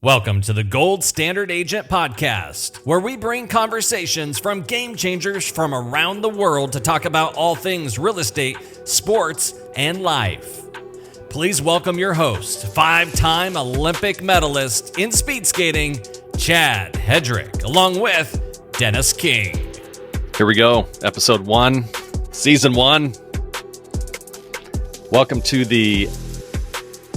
Welcome to the Gold Standard Agent Podcast, where we bring conversations from game changers from around the world to talk about all things real estate, sports, and life. Please welcome your host, five-time Olympic medalist in speed skating, Chad Hedrick, along with Dennis King. Here we go, episode 1, season 1. Welcome to the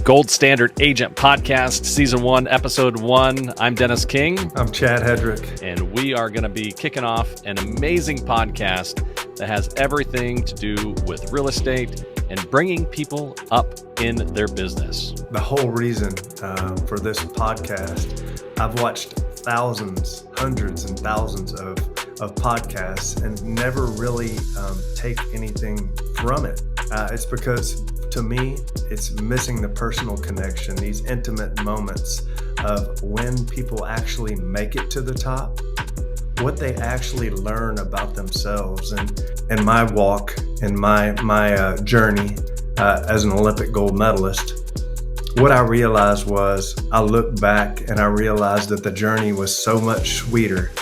Gold Standard Agent Podcast, Season 1, Episode 1. I'm Dennis King. I'm Chad Hedrick. And we are going to be kicking off an amazing podcast that has everything to do with real estate and bringing people up in their business. The whole reason for this podcast, I've watched thousands, hundreds and thousands of podcasts and never really take anything from it. It's because, to me, it's missing the personal connection, these intimate moments of when people actually make it to the top, what they actually learn about themselves. And my walk and my journey as an Olympic gold medalist, what I realized was I looked back and I realized that the journey was so much sweeter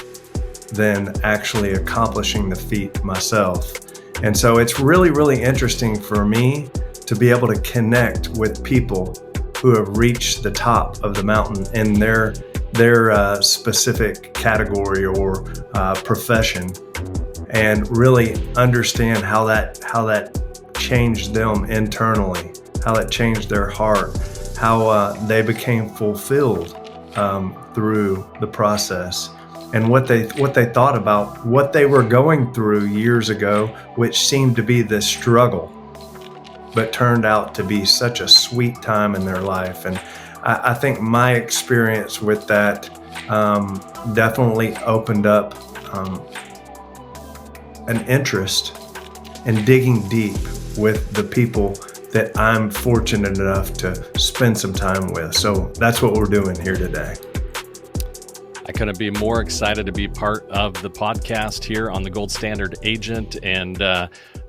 than actually accomplishing the feat myself. And so it's really, really interesting for me to be able to connect with people who have reached the top of the mountain in their specific category or profession, and really understand how that changed them internally, how that changed their heart, how they became fulfilled through the process, and what they thought about what they were going through years ago, which seemed to be this struggle, but turned out to be such a sweet time in their life. And I think my experience with that definitely opened up an interest in digging deep with the people that I'm fortunate enough to spend some time with. So that's what we're doing here today. I couldn't be more excited to be part of the podcast here on the Gold Standard Agent. And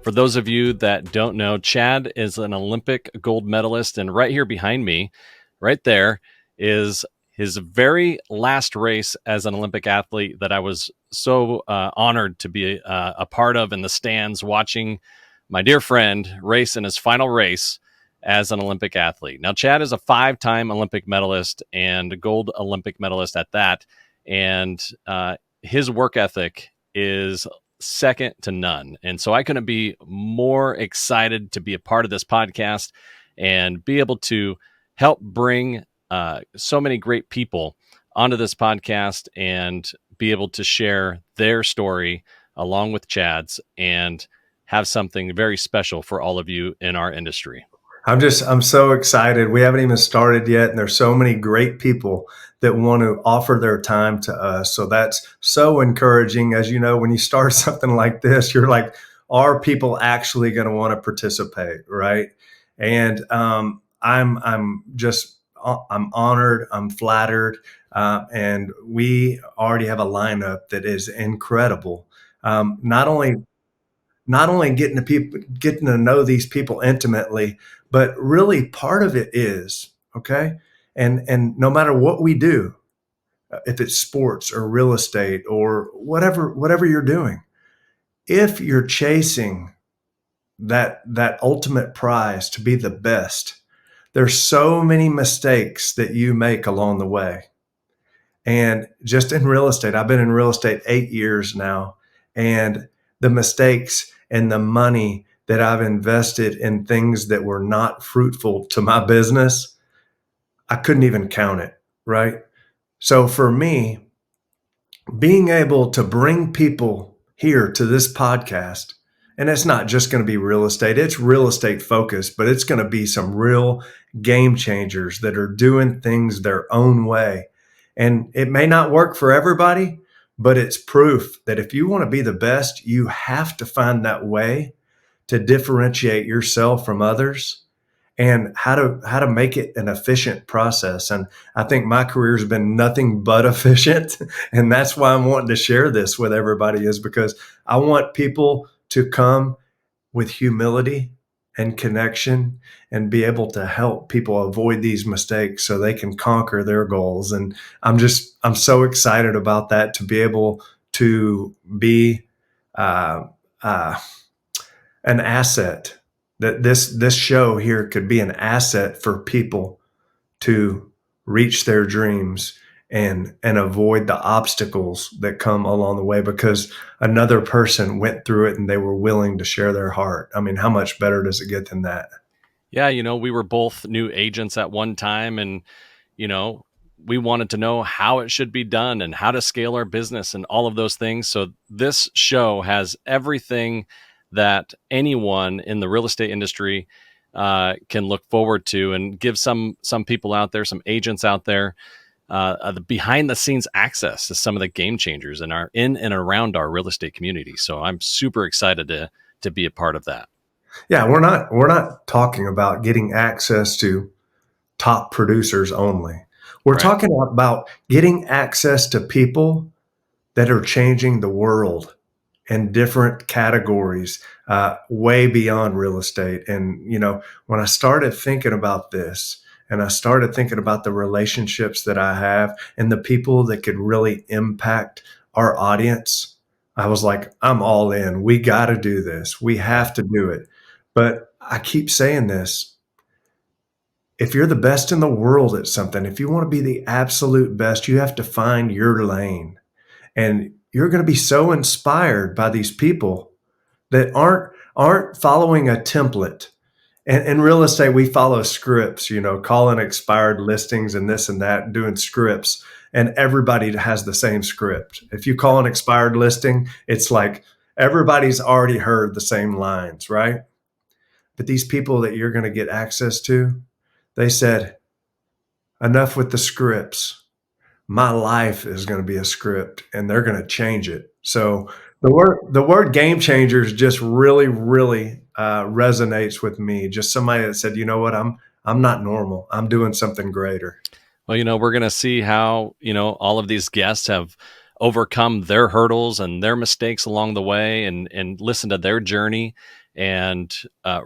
for those of you that don't know, Chad is an Olympic gold medalist. And right here behind me, right there, is his very last race as an Olympic athlete that I was so honored to be a part of in the stands, watching my dear friend race in his final race as an Olympic athlete. Now, Chad is a 5-time Olympic medalist and a gold Olympic medalist at that. And his work ethic is second to none. And so I couldn't be more excited to be a part of this podcast and be able to help bring so many great people onto this podcast and be able to share their story along with Chad's and have something very special for all of you in our industry. I'm so excited. We haven't even started yet, and there's so many great people that want to offer their time to us. So that's so encouraging. As you know, when you start something like this, you're like, are people actually going to want to participate, right? And I'm honored, I'm flattered, and we already have a lineup that is incredible. Not only getting to know these people intimately, but really part of it is, okay? And no matter what we do, if it's sports or real estate or whatever you're doing, if you're chasing that ultimate prize to be the best, there's so many mistakes that you make along the way. And just in real estate, I've been in real estate 8 years now, and the mistakes and the money that I've invested in things that were not fruitful to my business, I couldn't even count it, right? So for me, being able to bring people here to this podcast, and it's not just going to be real estate, it's real estate focused, but it's going to be some real game changers that are doing things their own way. And it may not work for everybody, but it's proof that if you want to be the best, you have to find that way to differentiate yourself from others and how to make it an efficient process. And I think my career has been nothing but efficient. And that's why I'm wanting to share this with everybody, is because I want people to come with humility and connection and be able to help people avoid these mistakes so they can conquer their goals. And I'm so excited about that, to be able to be uh, uh, an asset, that this show here could be an asset for people to reach their dreams and avoid the obstacles that come along the way, because another person went through it and they were willing to share their heart. I mean, how much better does it get than that? Yeah, we were both new agents at one time, and you know, we wanted to know how it should be done and how to scale our business and all of those things. So this show has everything that anyone in the real estate industry can look forward to, and give some people out there, some agents out there, the behind the scenes access to some of the game changers in and around our real estate community. So I'm super excited to be a part of that. Yeah, we're not talking about getting access to top producers only. We're Right. talking about getting access to people that are changing the world in different categories, way beyond real estate. And, when I started thinking about this, and I started thinking about the relationships that I have and the people that could really impact our audience, I was like, I'm all in. We got to do this. We have to do it. But I keep saying this: if you're the best in the world at something, if you want to be the absolute best, you have to find your lane. And you're going to be so inspired by these people that aren't following a template. And in real estate, we follow scripts, calling expired listings and this and that, doing scripts. And everybody has the same script. If you call an expired listing, it's like everybody's already heard the same lines, right? But these people that you're going to get access to, they said, enough with the scripts. My life is going to be a script, and they're going to change it. So the word game changers just really, really resonates with me. Just somebody that said, you know what, I'm not normal. I'm doing something greater. Well, we're going to see how, all of these guests have overcome their hurdles and their mistakes along the way, and listen to their journey, and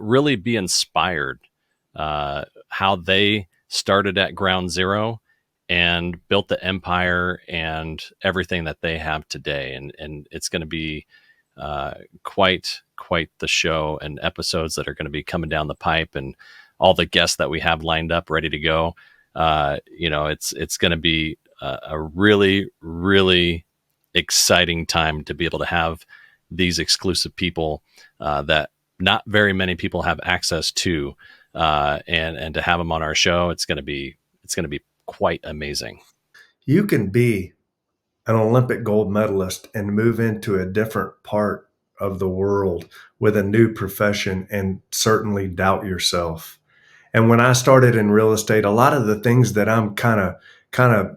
really be inspired how they started at ground zero and built the empire and everything that they have today. And it's going to be quite the show and episodes that are going to be coming down the pipe, and all the guests that we have lined up ready to go. It's going to be a really, really exciting time to be able to have these exclusive people that not very many people have access to, and to have them on our show. It's going to be quite amazing. You can be an Olympic gold medalist and move into a different part of the world with a new profession and certainly doubt yourself. And when I started in real estate, a lot of the things that I'm kind of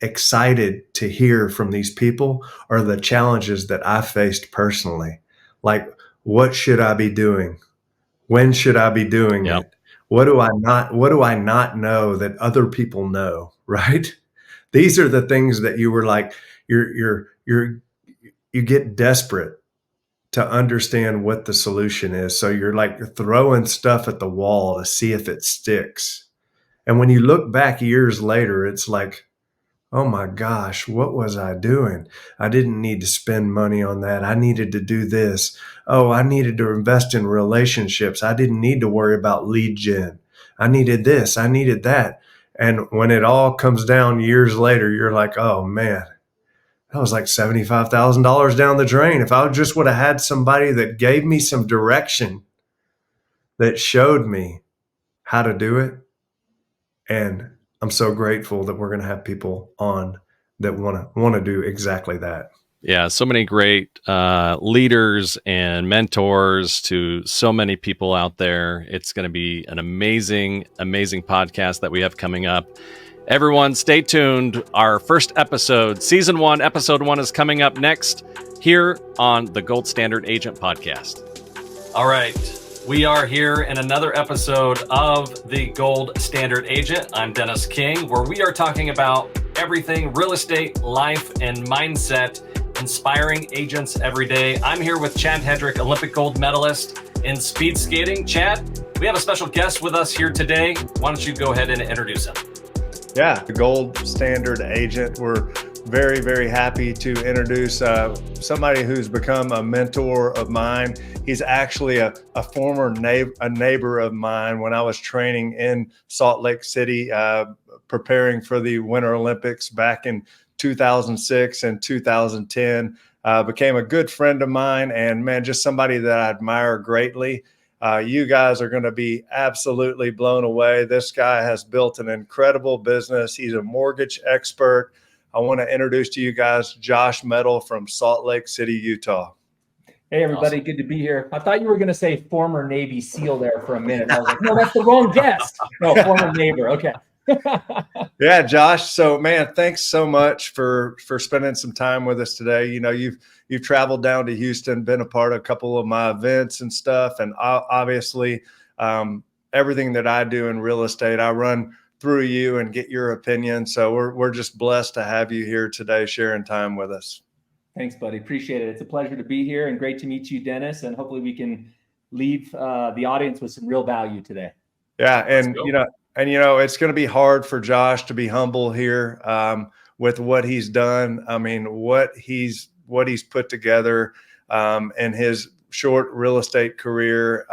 excited to hear from these people are the challenges that I faced personally. Like, what should I be doing? When should I be doing it? What do I not know that other people know, right? These are the things that you were like, you get desperate to understand what the solution is. So you're like throwing stuff at the wall to see if it sticks. And when you look back years later, it's like, oh my gosh, what was I doing? I didn't need to spend money on that. I needed to do this. Oh, I needed to invest in relationships. I didn't need to worry about lead gen. I needed this. I needed that. And when it all comes down years later, you're like, oh man, that was like $75,000 down the drain. If I just would have had somebody that gave me some direction, that showed me how to do it. And I'm so grateful that we're going to have people on that want to do exactly that. Yeah, so many great leaders and mentors to so many people out there. It's going to be an amazing, amazing podcast that we have coming up. Everyone, stay tuned. Our first episode, season 1, episode 1 is coming up next here on the Gold Standard Agent Podcast. All right. We are here in another episode of the Gold Standard Agent. I'm Dennis King, where we are talking about everything real estate, life, and mindset, inspiring agents every day. I'm here with Chad Hedrick, Olympic Gold Medalist, in speed skating. Chad, we have a special guest with us here today. Why don't you go ahead and introduce him? Yeah, the gold standard agent. We're very, very happy to introduce somebody who's become a mentor of mine. He's actually a former neighbor of mine when I was training in Salt Lake City, preparing for the Winter Olympics back in 2006 and 2010. Became a good friend of mine, and man, just somebody that I admire greatly. You guys are going to be absolutely blown away. This guy has built an incredible business. He's a mortgage expert. I want to introduce to you guys Josh Mettle from Salt Lake City, Utah. Hey, everybody. Awesome. Good to be here. I thought you were going to say former Navy SEAL there for a minute. I was like, no, that's the wrong guest. No, former neighbor. Okay. Yeah, Josh. So, man, thanks so much for spending some time with us today. You know, you've traveled down to Houston, been a part of a couple of my events and stuff. And obviously, everything that I do in real estate, I run through you and get your opinion. So we're just blessed to have you here today, sharing time with us. Thanks, buddy. Appreciate it. It's a pleasure to be here and great to meet you, Dennis. And hopefully we can leave the audience with some real value today. Yeah. And, you know, it's going to be hard for Josh to be humble here with what he's done. I mean, what he's put together in his short real estate career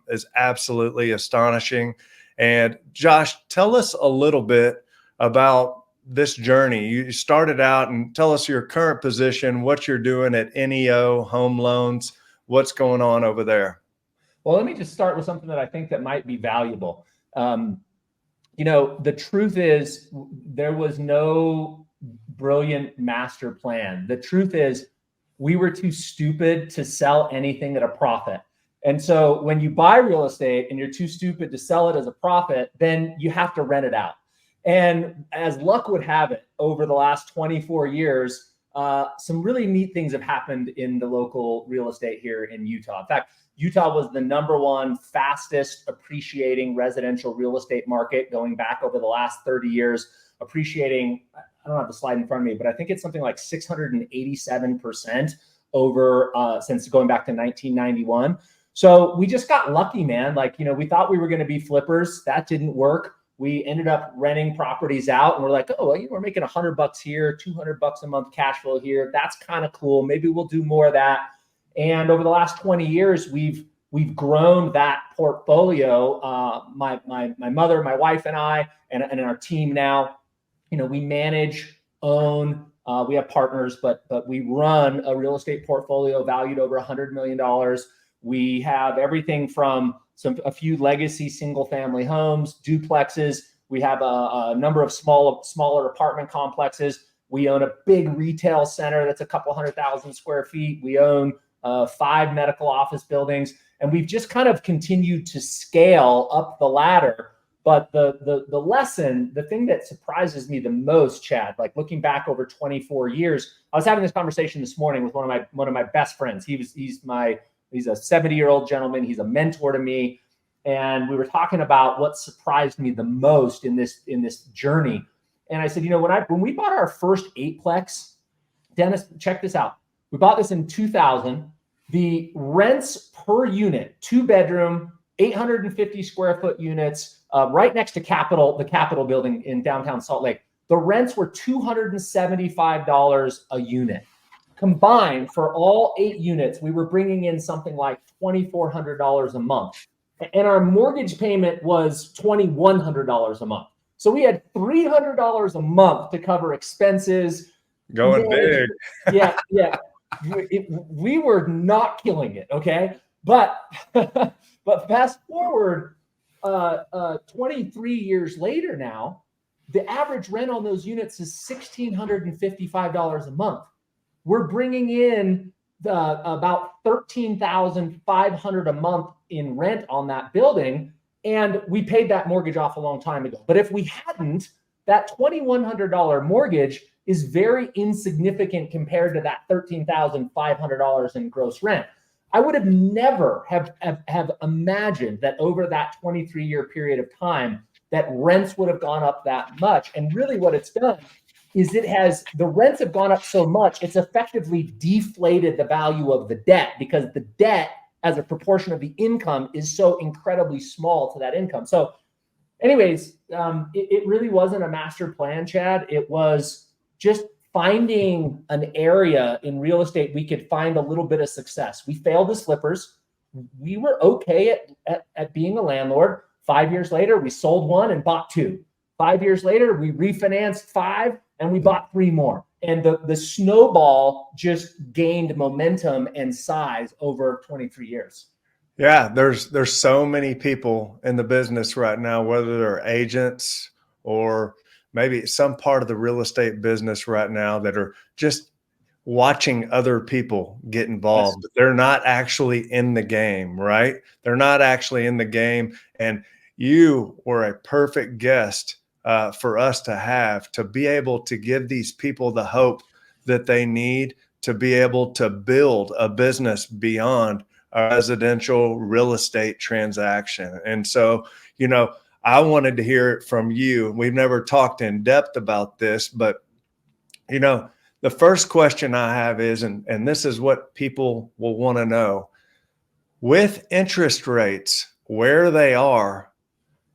is absolutely astonishing. And Josh, tell us a little bit about this journey. You started out, and tell us your current position, what you're doing at NEO Home Loans, what's going on over there. Well, let me just start with something that I think that might be valuable. You know, the truth is there was no brilliant master plan. The truth is we were too stupid to sell anything at a profit. And so when you buy real estate and you're too stupid to sell it as a profit, then you have to rent it out. And as luck would have it, over the last 24 years, some really neat things have happened in the local real estate here in Utah. In fact, Utah was the #1 fastest appreciating residential real estate market going back over the last 30 years, appreciating, I don't have the slide in front of me, but I think it's something like 687% over since going back to 1991. So we just got lucky, man. Like, you know, we thought we were going to be flippers. That didn't work. We ended up renting properties out, and we're like, oh, well, we're making $100 here, $200 a month cash flow here. That's kind of cool. Maybe we'll do more of that. And over the last 20 years, we've grown that portfolio. My mother, my wife, and I, and our team now, you know, we manage, own. We have partners, but we run a real estate portfolio valued over $100 million. We have everything from a few legacy single family homes, duplexes. We have a number of smaller apartment complexes. We own a big retail center that's a couple 100,000 square feet. We own 5 medical office buildings, and we've just kind of continued to scale up the ladder. But the lesson, the thing that surprises me the most, Chad, like looking back over 24 years, I was having this conversation this morning with one of my best friends. He's a 70-year-old gentleman. He's a mentor to me. And we were talking about what surprised me the most in this journey. And I said, you know, when we bought our first 8-plex, Dennis, check this out. We bought this in 2000. The rents per unit, 2-bedroom, 850 square foot units, right next to the Capitol building in downtown Salt Lake. The rents were $275 a unit. Combined for all 8 units, we were bringing in something like $2,400 a month. And our mortgage payment was $2,100 a month. So we had $300 a month to cover expenses. Going big. Yeah. We were not killing it, okay? But fast forward 23 years later now, the average rent on those units is $1,655 a month. We're bringing in about $13,500 a month in rent on that building, and we paid that mortgage off a long time ago. But if we hadn't, that $2,100 mortgage is very insignificant compared to that $13,500 in gross rent. I would have never have imagined that over that 23-year period of time that rents would have gone up that much. And really what it's done is the rents have gone up so much, it's effectively deflated the value of the debt, because the debt as a proportion of the income is so incredibly small to that income. So anyways, it really wasn't a master plan, Chad. It was just finding an area in real estate we could find a little bit of success. We failed as flippers. We were okay at being a landlord. 5 years later, we sold one and bought two. 5 years later, we refinanced 5 and we bought 3 more. And the snowball just gained momentum and size over 23 years. Yeah, there's so many people in the business right now, whether they're agents or maybe some part of the real estate business right now, that are just watching other people get involved. But they're not actually in the game, right? They're not actually in the game. And you were a perfect guest for us to have, to be able to give these people the hope that they need to be able to build a business beyond a residential real estate transaction. And so, you know, I wanted to hear it from you. We've never talked in depth about this, but, you know, the first question I have is, and this is what people will want to know, with interest rates where they are,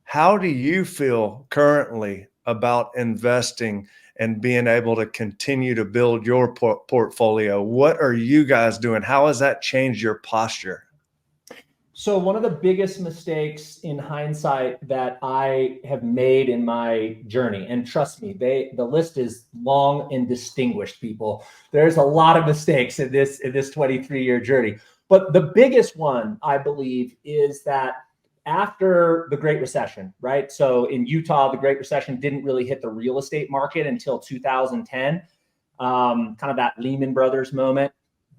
how do you feel currently about investing and being able to continue to build your portfolio? What are you guys doing? How has that changed your posture? So one of the biggest mistakes in hindsight that I have made in my journey, and trust me, the list is long and distinguished, people. There's a lot of mistakes in this 23-year journey. But the biggest one, I believe, is that after the Great Recession, right? So in Utah, the Great Recession didn't really hit the real estate market until 2010, kind of that Lehman Brothers moment.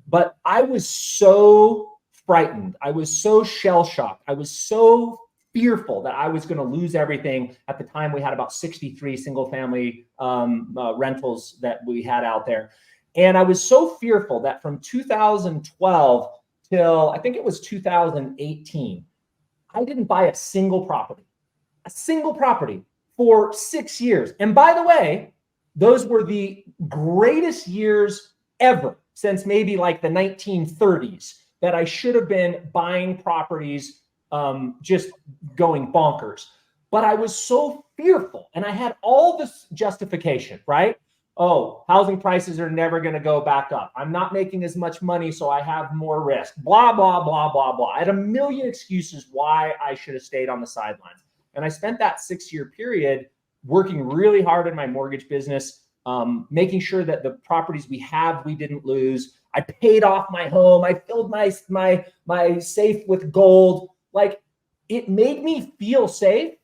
But I was so frightened. I was so shell-shocked. I was so fearful that I was going to lose everything. At the time, we had about 63 single-family rentals that we had out there. And I was so fearful that from 2012 till I think it was 2018, I didn't buy a single property for 6 years. And by the way, those were the greatest years ever since maybe like the 1930s, that I should have been buying properties, just going bonkers. But I was so fearful, and I had all this justification, right? Oh, housing prices are never going to go back up. I'm not making as much money, so I have more risk. Blah, blah, blah, blah, blah. I had a million excuses why I should have stayed on the sidelines. And I spent that 6-year period working really hard in my mortgage business, making sure that the properties we didn't lose. I paid off my home. I filled my safe with gold. Like, it made me feel safe.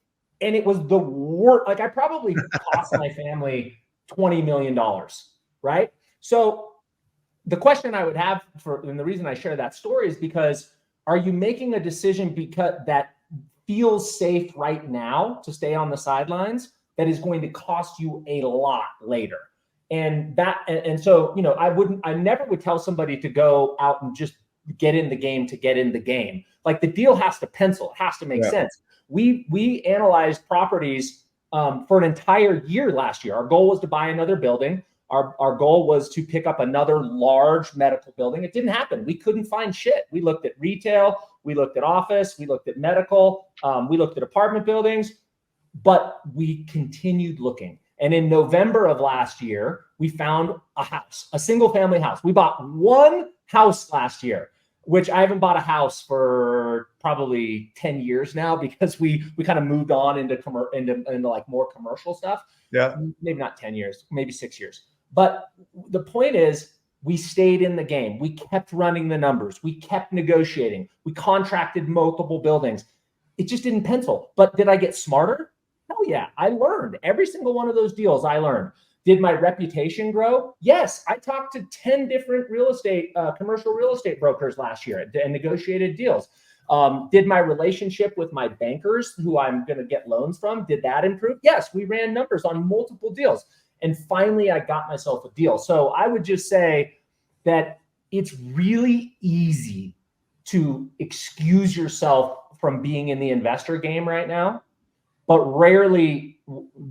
And it was the worst. Like, I probably cost my family $20 million, right? So the question I would have and the reason I share that story is because, are you making a decision because that feels safe right now to stay on the sidelines that is going to cost you a lot later? And so, you know, I never would tell somebody to go out and just get in the game to get in the game. Like, the deal has to pencil, it has to make sense. We analyzed properties for an entire year last year. Our goal was to buy another building. Our goal was to pick up another large medical building. It didn't happen. We couldn't find shit. We looked at retail, we looked at office, we looked at medical, we looked at apartment buildings, but we continued looking. And in November of last year, we found a house, a single family house. We bought one house last year, which I haven't bought a house for probably 10 years now, because we kind of moved on into like more commercial stuff. Yeah. Maybe not 10 years, maybe 6 years. But the point is, we stayed in the game. We kept running the numbers. We kept negotiating. We contracted multiple buildings. It just didn't pencil. But did I get smarter? Hell yeah. I learned. Every single one of those deals I learned. Did my reputation grow? Yes. I talked to 10 different commercial real estate brokers last year and negotiated deals. Did my relationship with my bankers, who I'm going to get loans from, did that improve? Yes. We ran numbers on multiple deals. And finally, I got myself a deal. So I would just say that it's really easy to excuse yourself from being in the investor game right now, but rarely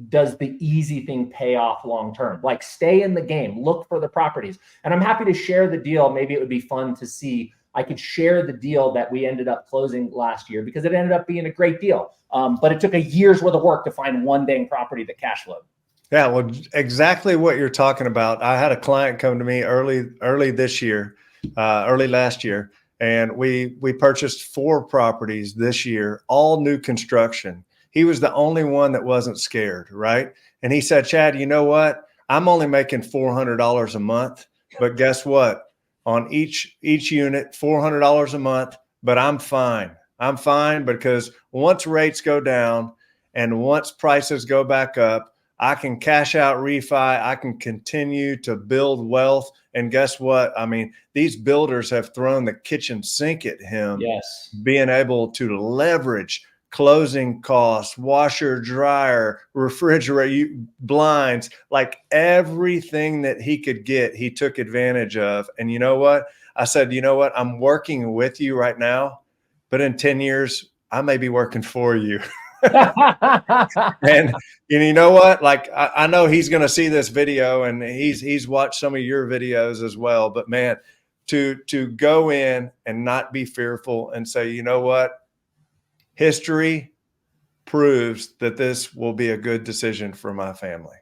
does the easy thing pay off long-term. Like, stay in the game, look for the properties. And I'm happy to share the deal. Maybe it would be fun to see. I could share the deal that we ended up closing last year because it ended up being a great deal. But it took a year's worth of work to find one dang property that cash flowed. Yeah, well, exactly what you're talking about. I had a client come to me early last year, and we purchased 4 properties this year, all new construction. He was the only one that wasn't scared, right? And he said, Chad, you know what? I'm only making $400 a month, but guess what? On each unit, $400 a month, but I'm fine. I'm fine because once rates go down and once prices go back up, I can cash out refi. I can continue to build wealth. And guess what? I mean, these builders have thrown the kitchen sink at him. Yes. Being able to leverage closing costs, washer, dryer, refrigerator, blinds, like everything that he could get, he took advantage of. And you know what? I said, you know what? I'm working with you right now, but in 10 years, I may be working for you. And you know what? Like, I know he's going to see this video, and he's watched some of your videos as well. But man, to go in and not be fearful and say, you know what? History proves that this will be a good decision for my family.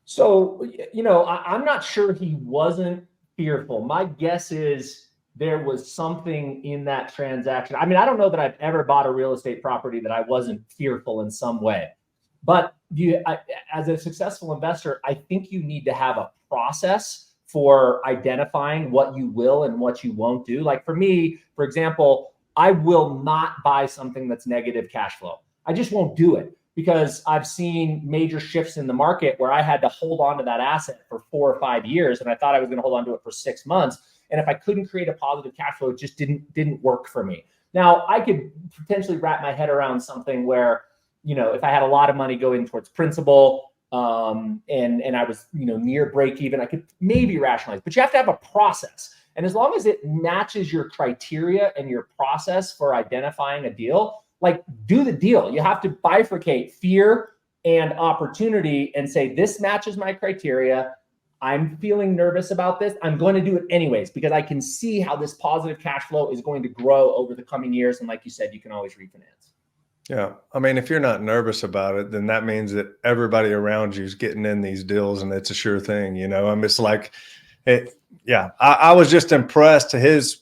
So, I'm not sure he wasn't fearful. My guess is there was something in that transaction. I mean, I don't know that I've ever bought a real estate property that I wasn't fearful in some way. But as a successful investor, I think you need to have a process for identifying what you will and what you won't do. Like for me, for example, I will not buy something that's negative cash flow. I just won't do it because I've seen major shifts in the market where I had to hold on to that asset for 4 or 5 years, and I thought I was going to hold on to it for 6 months. And if I couldn't create a positive cash flow, it just didn't work for me. Now, I could potentially wrap my head around something where, if I had a lot of money going towards principal, and I was, near break even, I could maybe rationalize. But you have to have a process. And as long as it matches your criteria and your process for identifying a deal, like do the deal. You have to bifurcate fear and opportunity and say, this matches my criteria. I'm feeling nervous about this. I'm going to do it anyways because I can see how this positive cash flow is going to grow over the coming years. And like you said, you can always refinance. Yeah. I mean, if you're not nervous about it, then that means that everybody around you is getting in these deals and it's a sure thing. I mean, it's like, I was just impressed to his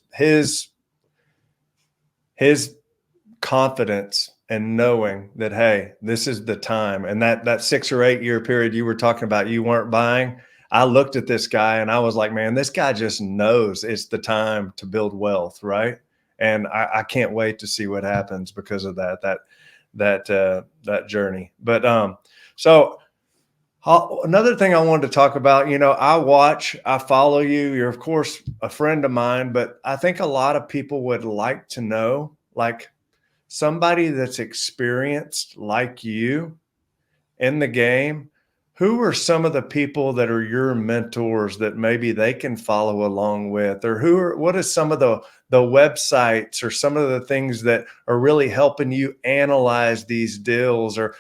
confidence and knowing that, hey, this is the time. And that 6 or 8 year period you were talking about, you weren't buying. I looked at this guy and I was like, man, this guy just knows it's the time to build wealth, right? And I can't wait to see what happens because of that journey. But another thing I wanted to talk about, I follow you. You're of course a friend of mine, but I think a lot of people would like to know, like somebody that's experienced like you in the game. Who are some of the people that are your mentors that maybe they can follow along with, or what is some of the websites or some of the things that are really helping you analyze these deals, or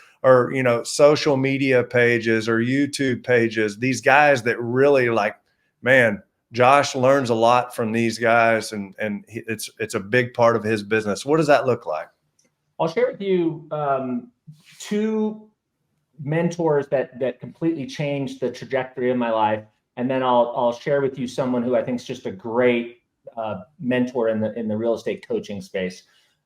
social media pages or YouTube pages, these guys that really like, man, Josh learns a lot from these guys and it's a big part of his business. What does that look like? I'll share with you 2 mentors that completely changed the trajectory of my life. And then I'll share with you someone who I think is just a great mentor in the real estate coaching space.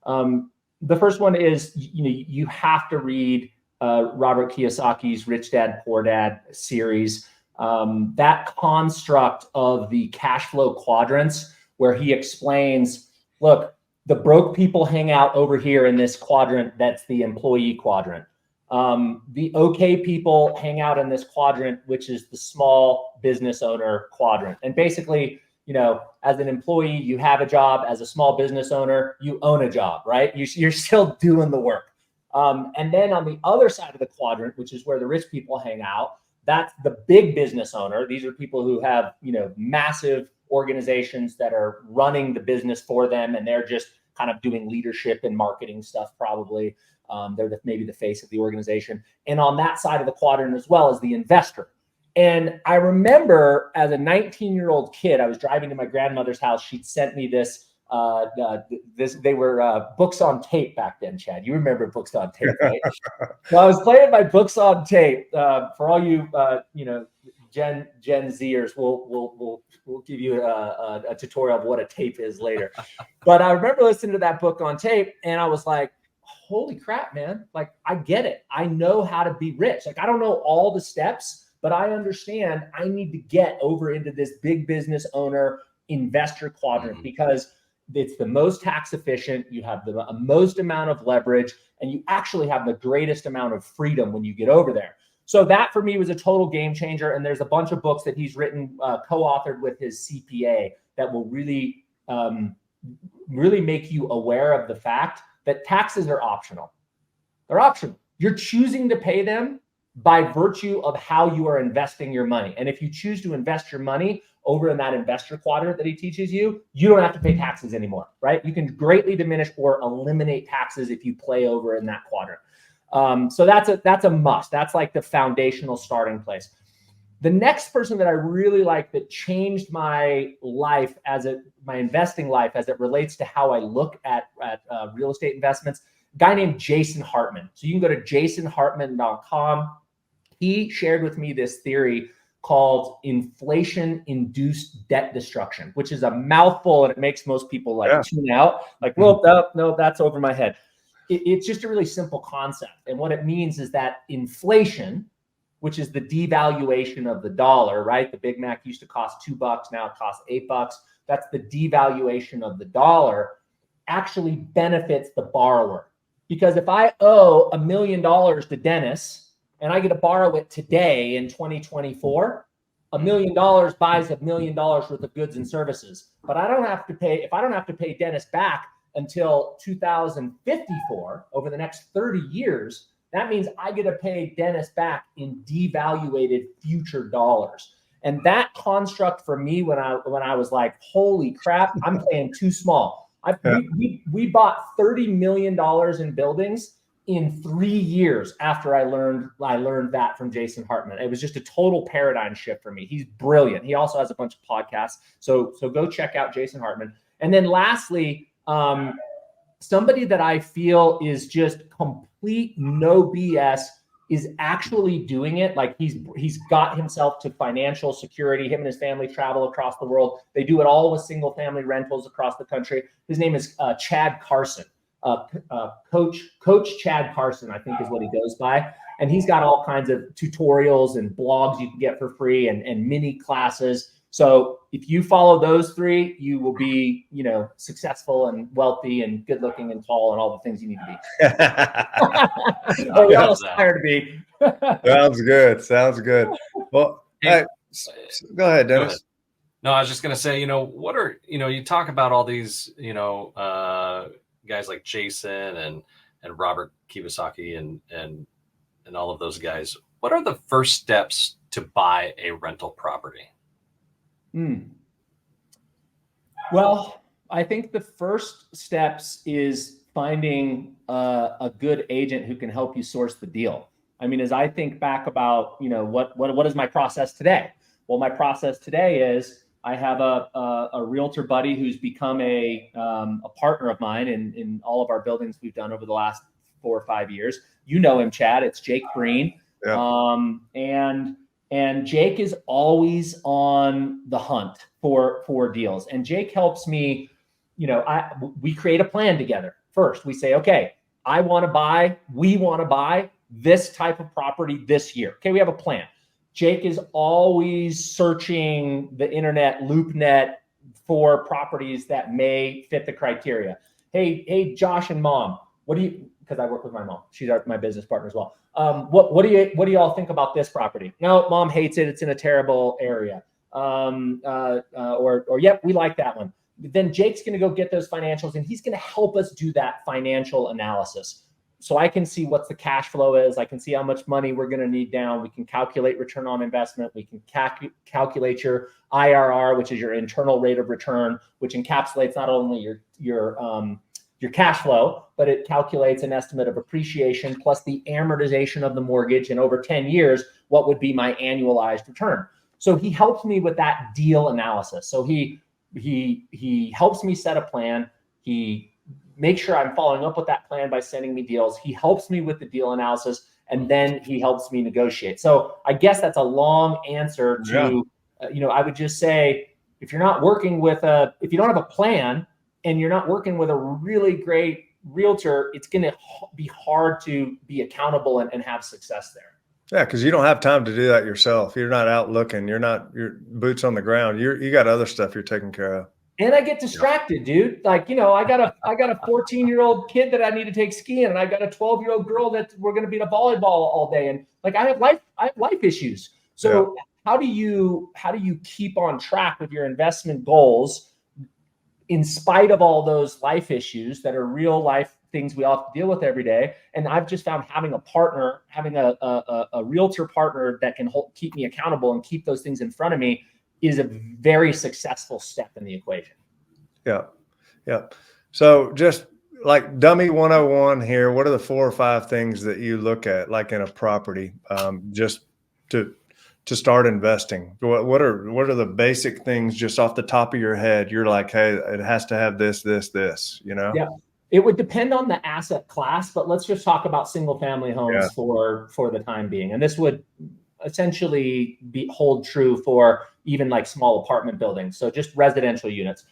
The first one is, you have to read Robert Kiyosaki's Rich Dad, Poor Dad series. That construct of the cash flow quadrants, where he explains, look, the broke people hang out over here in this quadrant. That's the employee quadrant. The okay people hang out in this quadrant, which is the small business owner quadrant. And basically, as an employee, you have a job. As a small business owner, you own a job, right? You're still doing the work. And then on the other side of the quadrant, which is where the rich people hang out, that's the big business owner. These are people who have, massive organizations that are running the business for them, and they're just kind of doing leadership and marketing stuff probably. They're maybe the face of the organization. And on that side of the quadrant as well as the investor. And I remember as a 19-year-old kid, I was driving to my grandmother's house. She'd sent me this They were books on tape back then, Chad. You remember books on tape, right? So I was playing my books on tape. For all you, Gen Zers, we'll give you a tutorial of what a tape is later. But I remember listening to that book on tape, and I was like, holy crap, man. Like, I get it. I know how to be rich. Like, I don't know all the steps, but I understand I need to get over into this big business owner investor quadrant because it's the most tax efficient. You have the most amount of leverage, and you actually have the greatest amount of freedom when you get over there. So that for me was a total game changer. And there's a bunch of books that he's written, co-authored with his CPA, that will really, really make you aware of the fact that taxes are optional. They're optional. You're choosing to pay them by virtue of how you are investing your money. And if you choose to invest your money over in that investor quadrant that he teaches you, you don't have to pay taxes anymore, right? You can greatly diminish or eliminate taxes if you play over in that quadrant. So that's a must. That's like the foundational starting place. The next person that I really like that changed my life my investing life as it relates to how I look at real estate investments, a guy named Jason Hartman. So you can go to jasonhartman.com. He shared with me this theory called inflation-induced debt destruction, which is a mouthful, and it makes most people tune out. Like, well, no, that's over my head. It's just a really simple concept. And what it means is that inflation, which is the devaluation of the dollar, right? The Big Mac used to cost $2, now it costs $8. That's the devaluation of the dollar, actually benefits the borrower. Because if I owe $1 million to Dennis, and I get to borrow it today in 2024, $1 million buys $1 million worth of goods and services. But I don't have to pay, if I don't have to pay Dennis back until 2054, over the next 30 years, that means I get to pay Dennis back in devaluated future dollars. And that construct for me, when I was like, holy crap, I'm playing too small. We bought $30 million in buildings in 3 years after I learned that from Jason Hartman. It was just a total paradigm shift for me. He's brilliant. He also has a bunch of podcasts. So go check out Jason Hartman. And then lastly, somebody that I feel is just complete no BS is actually doing it. Like he's got himself to financial security. Him and his family travel across the world. They do it all with single family rentals across the country. His name is Chad Carson. Coach Chad Carson, I think is what he goes by. And he's got all kinds of tutorials and blogs you can get for free and mini classes. So if you follow those three, you will be, successful and wealthy and good looking and tall and all the things you need to be. Or we all aspire to be. Sounds good. Well, hey, go ahead, Dennis. Go ahead. No, I was just going to say, what are, you talk about all these, guys like Jason and Robert Kiyosaki and all of those guys. What are the first steps to buy a rental property? Well, I think the first steps is finding a good agent who can help you source the deal. I mean, as I think back about, what is my process today? Well, my process today is I have a realtor buddy who's become a partner of mine in all of our buildings we've done over the last 4 or 5 years. You know him, Chad. It's Jake Green. Yeah. And Jake is always on the hunt for deals. And Jake helps me, we create a plan together. First, we say, okay, we want to buy this type of property this year. Okay, we have a plan. Jake is always searching the internet, LoopNet, for properties that may fit the criteria. Hey, Josh and Mom, because I work with my mom. She's my business partner as well. What do you all think about this property? No, Mom hates it. It's in a terrible area. Yep, we like that one. Then Jake's going to go get those financials, and he's going to help us do that financial analysis. So I can see what the cash flow is. I can see how much money we're going to need down. We can calculate return on investment. We can calculate your IRR, which is your internal rate of return, which encapsulates not only your cash flow, but it calculates an estimate of appreciation plus the amortization of the mortgage. And over 10 years, what would be my annualized return? So he helps me with that deal analysis. So he he helps me set a plan. He makes sure I'm following up with that plan by sending me deals. He helps me with the deal analysis, and then he helps me negotiate. So I guess that's a long answer to, I would just say, if you're not working with if you don't have a plan and you're not working with a really great realtor, it's going to be hard to be accountable and have success there. Yeah, because you don't have time to do that yourself. You're not out looking. You're boots on the ground. You got other stuff you're taking care of. And I get distracted, dude. Like, I got a 14-year-old kid that I need to take skiing, and I got a 12-year-old girl that we're going to be at a volleyball all day. And like, I have life issues. So how do you keep on track with your investment goals in spite of all those life issues that are real life things we all have to deal with every day? And I've just found having a partner, having a realtor partner that can keep me accountable and keep those things in front of me is a very successful step in the equation. Yeah. So just like dummy 101 here, what are the 4 or 5 things that you look at, like in a property, just to start investing? What are the basic things just off the top of your head? You're like, hey, it has to have this, Yeah. It would depend on the asset class, but let's just talk about single family homes for the time being. And this would essentially hold true for even like small apartment buildings. So just residential units.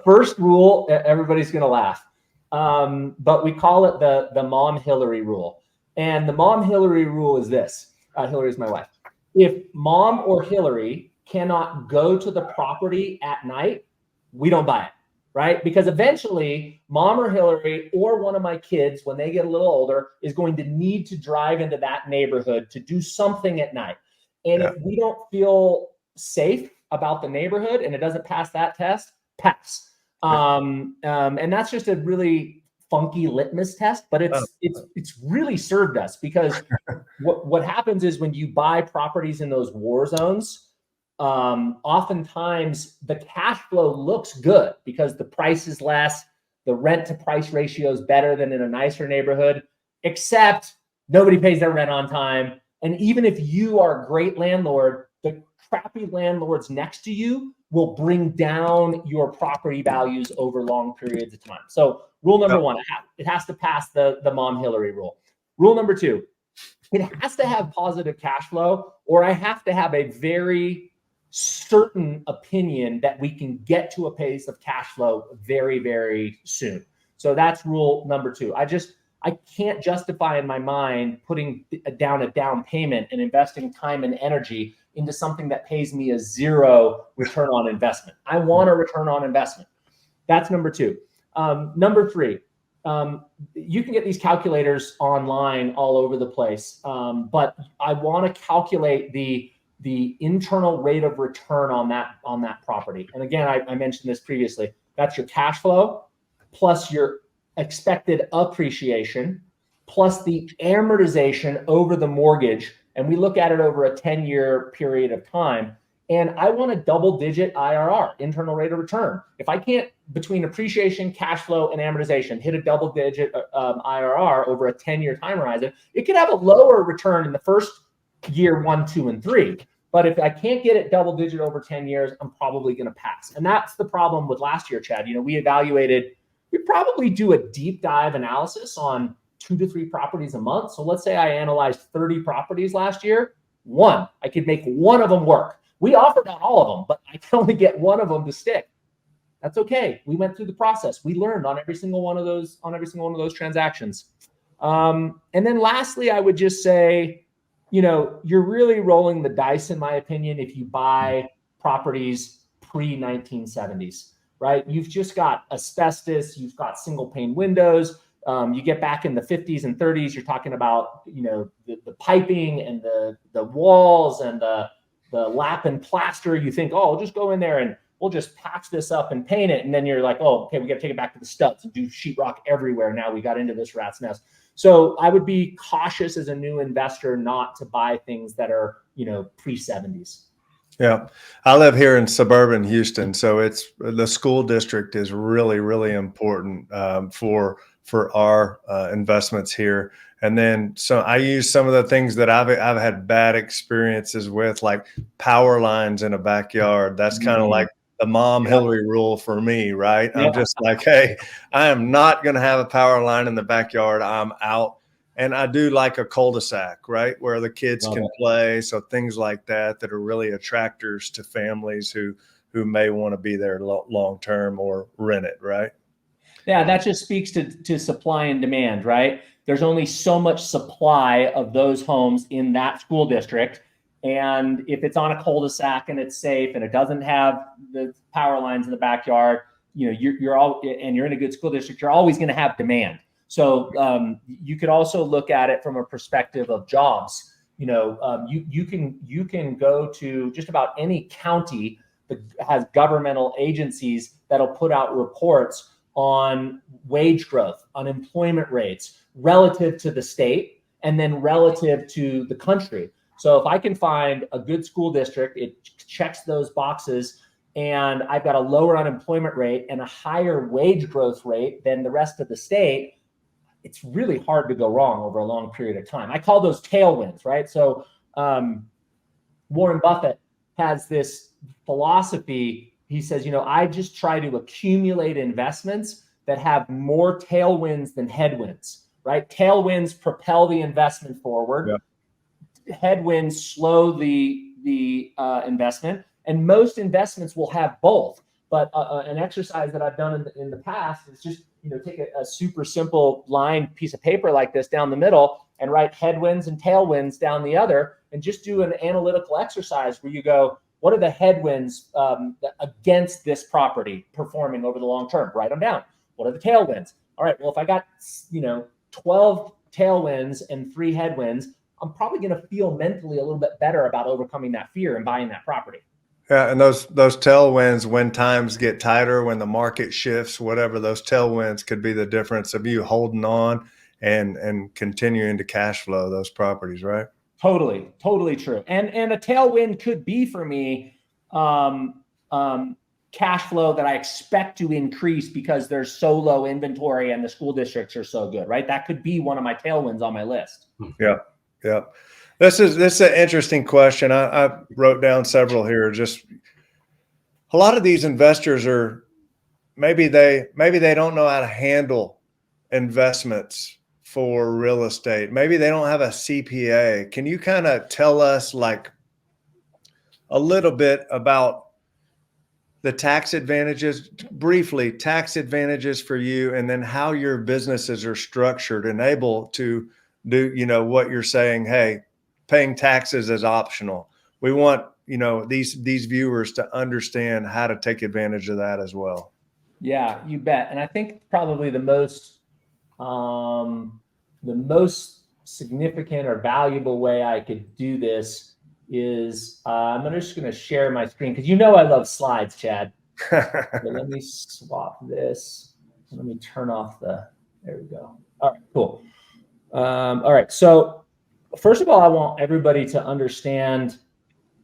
First rule, everybody's going to laugh. But we call it the Mom Hillary rule. And the Mom Hillary rule is this. Hillary's my wife. If Mom or Hillary cannot go to the property at night, we don't buy it. Right? Because eventually Mom or Hillary or one of my kids, when they get a little older, is going to need to drive into that neighborhood to do something at night. And if we don't feel safe about the neighborhood and it doesn't pass that test, pass. And that's just a really funky litmus test, but it's really served us, because what happens is when you buy properties in those war zones, oftentimes the cash flow looks good because the price is less, the rent to price ratio is better than in a nicer neighborhood, except nobody pays their rent on time. And even if you are a great landlord, the crappy landlords next to you will bring down your property values over long periods of time. So rule number 1, it has to pass the Mom Hillary rule. Rule number 2, it has to have positive cash flow, or I have to have a very certain opinion that we can get to a pace of cash flow very, very soon. So that's rule number 2. I can't justify in my mind putting down a down payment and investing time and energy into something that pays me a 0 return on investment. I want a return on investment. That's number 2. Number 3, you can get these calculators online all over the place, but I want to calculate the internal rate of return on that property. And again, I mentioned this previously. That's your cash flow plus your expected appreciation plus the amortization over the mortgage. And we look at it over a 10-year period of time. And I want a double-digit IRR, internal rate of return. If I can't, between appreciation, cash flow, and amortization, hit a double-digit IRR over a 10-year time horizon, it could have a lower return in the first year 1, 2, and 3. But if I can't get it double digit over 10 years, I'm probably going to pass. And that's the problem with last year, Chad. We probably do a deep dive analysis on 2 to 3 properties a month. So let's say I analyzed 30 properties last year. I could make one of them work. We offered on all of them, but I can only get one of them to stick. That's okay. We went through the process. We learned on every single one of those transactions. And then lastly, I would just say, you're really rolling the dice, in my opinion, if you buy properties pre-1970s, right? You've just got asbestos, you've got single pane windows. You get back in the 50s and 30s, you're talking about, the piping and the walls and the lap and plaster. You think, I'll just go in there and we'll just patch this up and paint it. And then you're like, okay, we got to take it back to the studs and do sheetrock everywhere. Now we got into this rat's nest. So I would be cautious as a new investor not to buy things that are, pre-70s. Yeah. I live here in suburban Houston. So the school district is really, really important for for our investments here. And then so I use some of the things that I've had bad experiences with, like power lines in a backyard. That's kind of like the mom Hillary rule for me, right? Yeah. I'm just like, hey, I am not going to have a power line in the backyard. I'm out. And I do like a cul-de-sac, right, where the kids can play. So things like that are really attractors to families who may want to be there long term or rent it, right? Yeah, that just speaks to supply and demand, right? There's only so much supply of those homes in that school district. And if it's on a cul-de-sac and it's safe and it doesn't have the power lines in the backyard, you know, you're in a good school district, you're always going to have demand. So you could also look at it from a perspective of jobs. You know, you can go to just about any county that has governmental agencies that'll put out reports on wage growth, unemployment rates relative to the state and then relative to the country. So if I can find a good school district, it checks those boxes, and I've got a lower unemployment rate and a higher wage growth rate than the rest of the state, it's really hard to go wrong over a long period of time. I call those tailwinds, right? So Warren Buffett has this philosophy. He says, you know, I just try to accumulate investments that have more tailwinds than headwinds, right? Tailwinds propel the investment forward. Yep. Headwinds slow the investment, and most investments will have both. But an exercise that I've done in the past is just, you know, take a super simple line piece of paper like this down the middle and write headwinds and tailwinds down the other, and just do an analytical exercise where you go, what are the headwinds against this property performing over the long term? Write them down. What are the tailwinds? All right, well, if I got, you know, 12 tailwinds and 3 headwinds, I'm probably going to feel mentally a little bit better about overcoming that fear and buying that property. Yeah, and those tailwinds, when times get tighter, when the market shifts, whatever, those tailwinds could be the difference of you holding on and continuing to cash flow those properties, right? Totally true. And a tailwind could be for me cash flow that I expect to increase because there's so low inventory and the school districts are so good, right? That could be one of my tailwinds on my list. Yeah. This is an interesting question. I wrote down several here. Just a lot of these investors are maybe they don't know how to handle investments for real estate. Maybe they don't have a CPA. Can you kind of tell us like a little bit about the tax advantages, briefly, tax advantages for you, and then how your businesses are structured and able to do, you know, what you're saying, hey, paying taxes is optional. We want, you know, these viewers to understand how to take advantage of that as well. Yeah, you bet. And I think probably the most significant or valuable way I could do this is I'm just going to share my screen because you know I love slides, Chad. So let me swap this. Let me turn off there we go. All right, cool. All right. So first of all, I want everybody to understand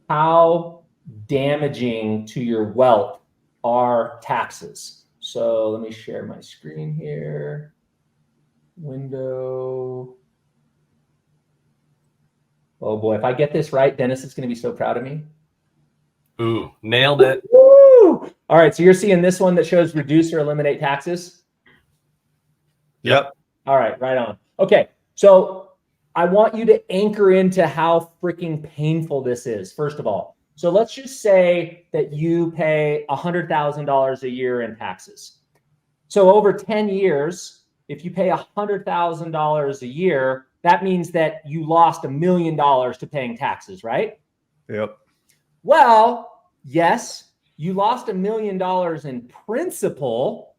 how damaging to your wealth are taxes. So let me share my screen here. Window. Oh boy, if I get this right, Dennis is going to be so proud of me. Ooh, nailed it. Woo! All right, so you're seeing this one that shows reduce or eliminate taxes? Yep. All right, right on. Okay, so I want you to anchor into how freaking painful this is, first of all. So let's just say that you pay $100,000 a year in taxes. So over 10 years, if you pay $100,000 a year, that means that you lost $1 million to paying taxes, right? Yep. Well, yes, you lost $1 million in principal,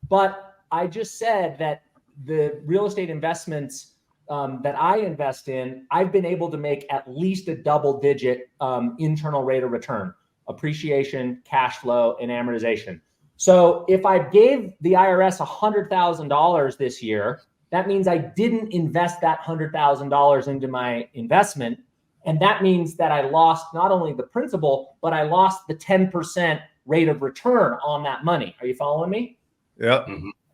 but I just said that the real estate investments that I invest in, I've been able to make at least a double-digit internal rate of return, appreciation, cash flow, and amortization. So if I gave the IRS $100,000 this year, that means I didn't invest that $100,000 into my investment. And that means that I lost not only the principal, but I lost the 10% rate of return on that money. Are you following me? Yep.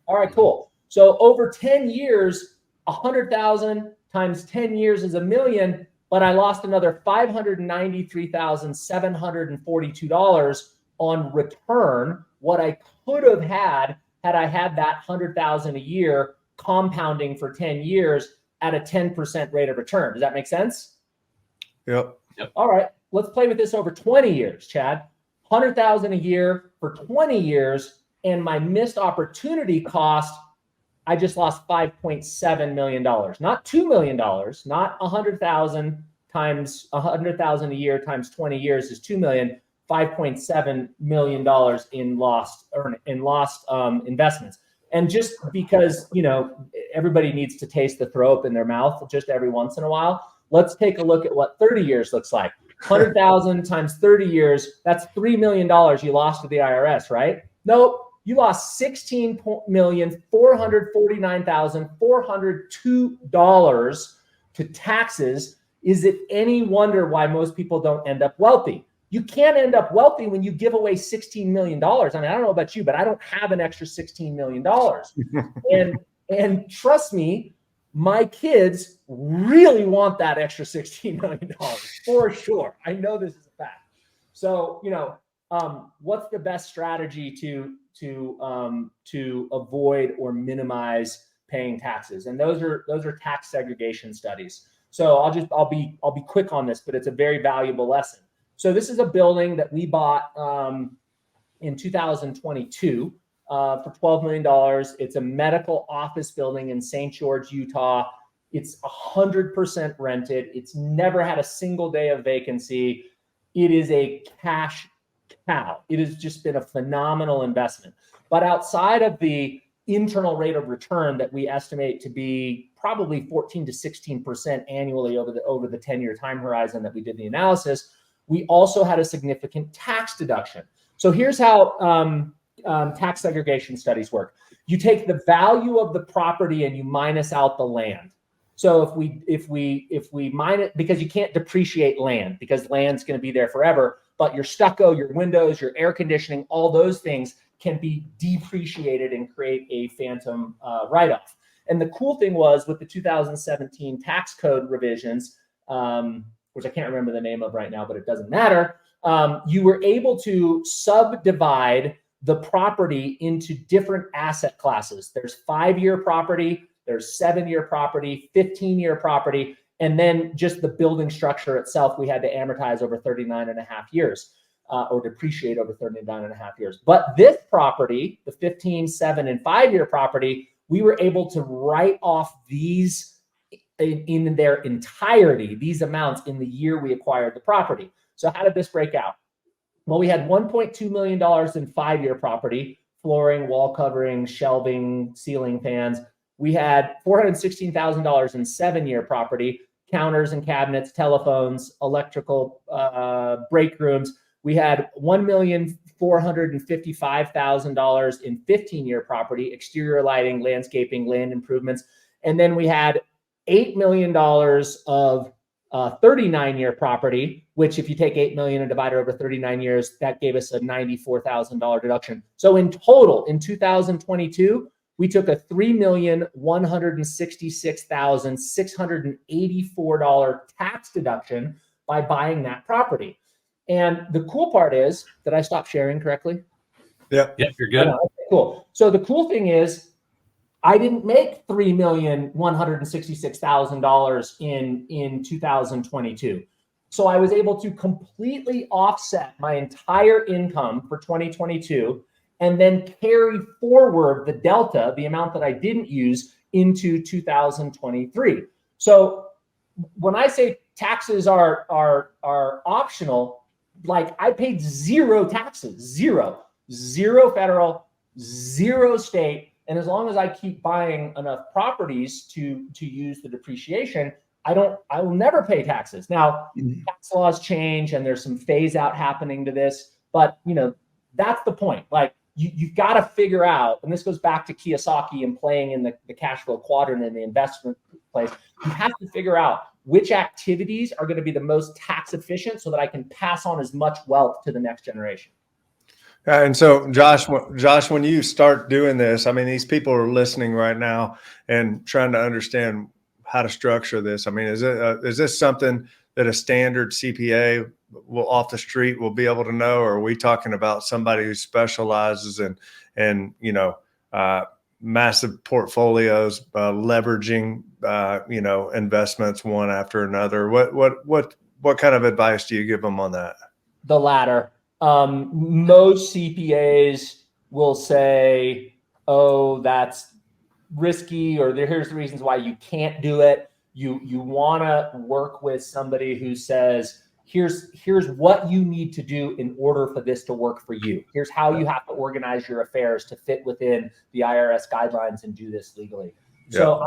All right, cool. So over 10 years, 100,000 times 10 years is $1 million, but I lost another $593,742 on return, what I could have had I had that 100,000 a year compounding for 10 years at a 10% rate of return. Does that make sense? Yep. All right, let's play with this over 20 years, Chad. 100,000 a year for 20 years, and my missed opportunity cost, I just lost $5.7 million. Not $2 million, not 100,000 times 100,000 a year times 20 years is 2 million. $5.7 million in lost investments. And just because, everybody needs to taste the throw up in their mouth just every once in a while, let's take a look at what 30 years looks like. 100,000 times 30 years, that's $3 million you lost to the IRS, right? Nope. You lost $16,449,402 to taxes. Is it any wonder why most people don't end up wealthy? You can't end up wealthy when you give away $16 million. I mean, I don't know about you, but I don't have an extra $16 million. and trust me, my kids really want that extra $16 million for sure. I know this is a fact. So, what's the best strategy to avoid or minimize paying taxes? And those are tax segregation studies. So I'll be quick on this, but it's a very valuable lesson. So this is a building that we bought in 2022 for $12 million. It's a medical office building in St. George, Utah. It's 100% rented. It's never had a single day of vacancy. It is a cash cow. It has just been a phenomenal investment. But outside of the internal rate of return that we estimate to be probably 14 to 16% annually over the 10-year time horizon that we did the analysis, we also had a significant tax deduction. So here's how tax segregation studies work. You take the value of the property and you minus out the land. So if we mine it, because you can't depreciate land because land's going to be there forever, but your stucco, your windows, your air conditioning, all those things can be depreciated and create a phantom write-off. And the cool thing was with the 2017 tax code revisions, which I can't remember the name of right now, but it doesn't matter. You were able to subdivide the property into different asset classes. There's 5-year property, there's 7-year property, 15-year property, and then just the building structure itself, we had to amortize over 39 and a half years or depreciate over 39 and a half years. But this property, the 15, 7, and 5-year property, we were able to write off these in their entirety, these amounts in the year we acquired the property. So how did this break out? Well, we had $1.2 million in 5-year property, flooring, wall covering, shelving, ceiling fans. We had $416,000 in 7-year property, counters and cabinets, telephones, electrical break rooms. We had $1,455,000 in 15-year property, exterior lighting, landscaping, land improvements. And then we had $8 million of 39-year property, which if you take 8 million and divide it over 39 years, that gave us a $94,000 deduction. So in total, in 2022, we took a $3,166,684 tax deduction by buying that property. And the cool part is, did I stop sharing correctly? Yeah. Yep, you're good. Okay, cool. So the cool thing is, I didn't make $3,166,000 in 2022. So I was able to completely offset my entire income for 2022 and then carry forward the delta, the amount that I didn't use, into 2023. So when I say taxes are optional, like I paid zero taxes, zero federal, zero state. And as long as I keep buying enough properties to use the depreciation, I will never pay taxes. Now, tax laws change and there's some phase out happening to this, but that's the point. Like you've got to figure out, and this goes back to Kiyosaki and playing in the cash flow quadrant in the investment place. You have to figure out which activities are going to be the most tax efficient so that I can pass on as much wealth to the next generation. And so, Josh, when you start doing this, I mean, these people are listening right now and trying to understand how to structure this. I mean, is this something that a standard CPA will off the street will be able to know, or are we talking about somebody who specializes in massive portfolios, leveraging investments one after another? What kind of advice do you give them on that? The latter. Most CPAs will say, "Oh, that's risky," or here's the reasons why you can't do it. You want to work with somebody who says, here's what you need to do in order for this to work for you. Here's how you have to organize your affairs to fit within the IRS guidelines and do this legally. Yeah. So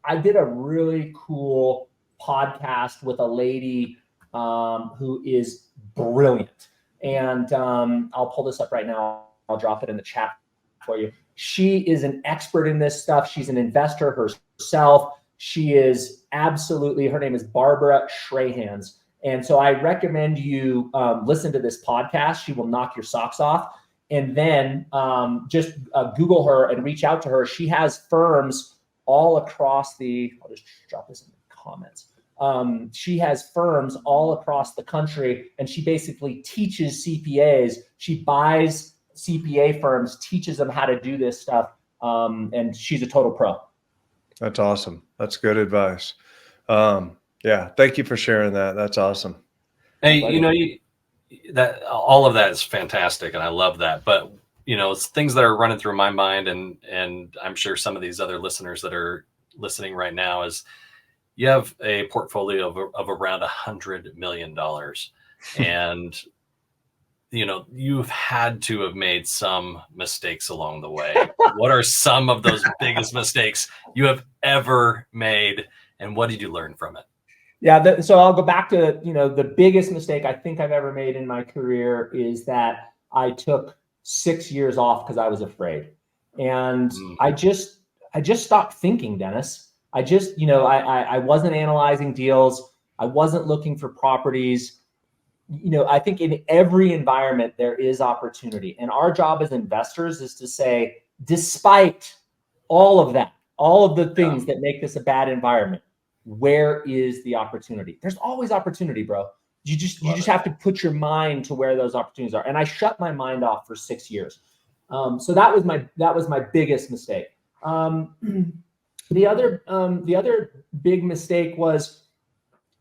I did a really cool podcast with a lady who is brilliant. And I'll pull this up right now. I'll drop it in the chat for you. She is an expert in this stuff. She's an investor herself. She is absolutely, her name is Barbara Schrahans. And so I recommend you listen to this podcast. She will knock your socks off. And then just Google her and reach out to her. She has firms all across I'll just drop this in the comments. She has firms all across the country, and she basically teaches CPAs. She buys CPA firms, teaches them how to do this stuff, and she's a total pro. That's awesome. That's good advice. Yeah, thank you for sharing that. That's awesome. Hey, that all of that is fantastic, and I love that. But it's things that are running through my mind, and I'm sure some of these other listeners that are listening right now is you have a portfolio of around $100 million, and you've had to have made some mistakes along the way. What are some of those biggest mistakes you have ever made, and what did you learn from it? Yeah, so I'll go back to, the biggest mistake I think I've ever made in my career is that I took 6 years off because I was afraid. And I just stopped thinking, Dennis. I just, I wasn't analyzing deals. I wasn't looking for properties. I think in every environment there is opportunity. And our job as investors is to say, despite all of that, all of the things that make this a bad environment, where is the opportunity? There's always opportunity, bro. You just have to put your mind to where those opportunities are. And I shut my mind off for 6 years. So that was my biggest mistake. The other big mistake was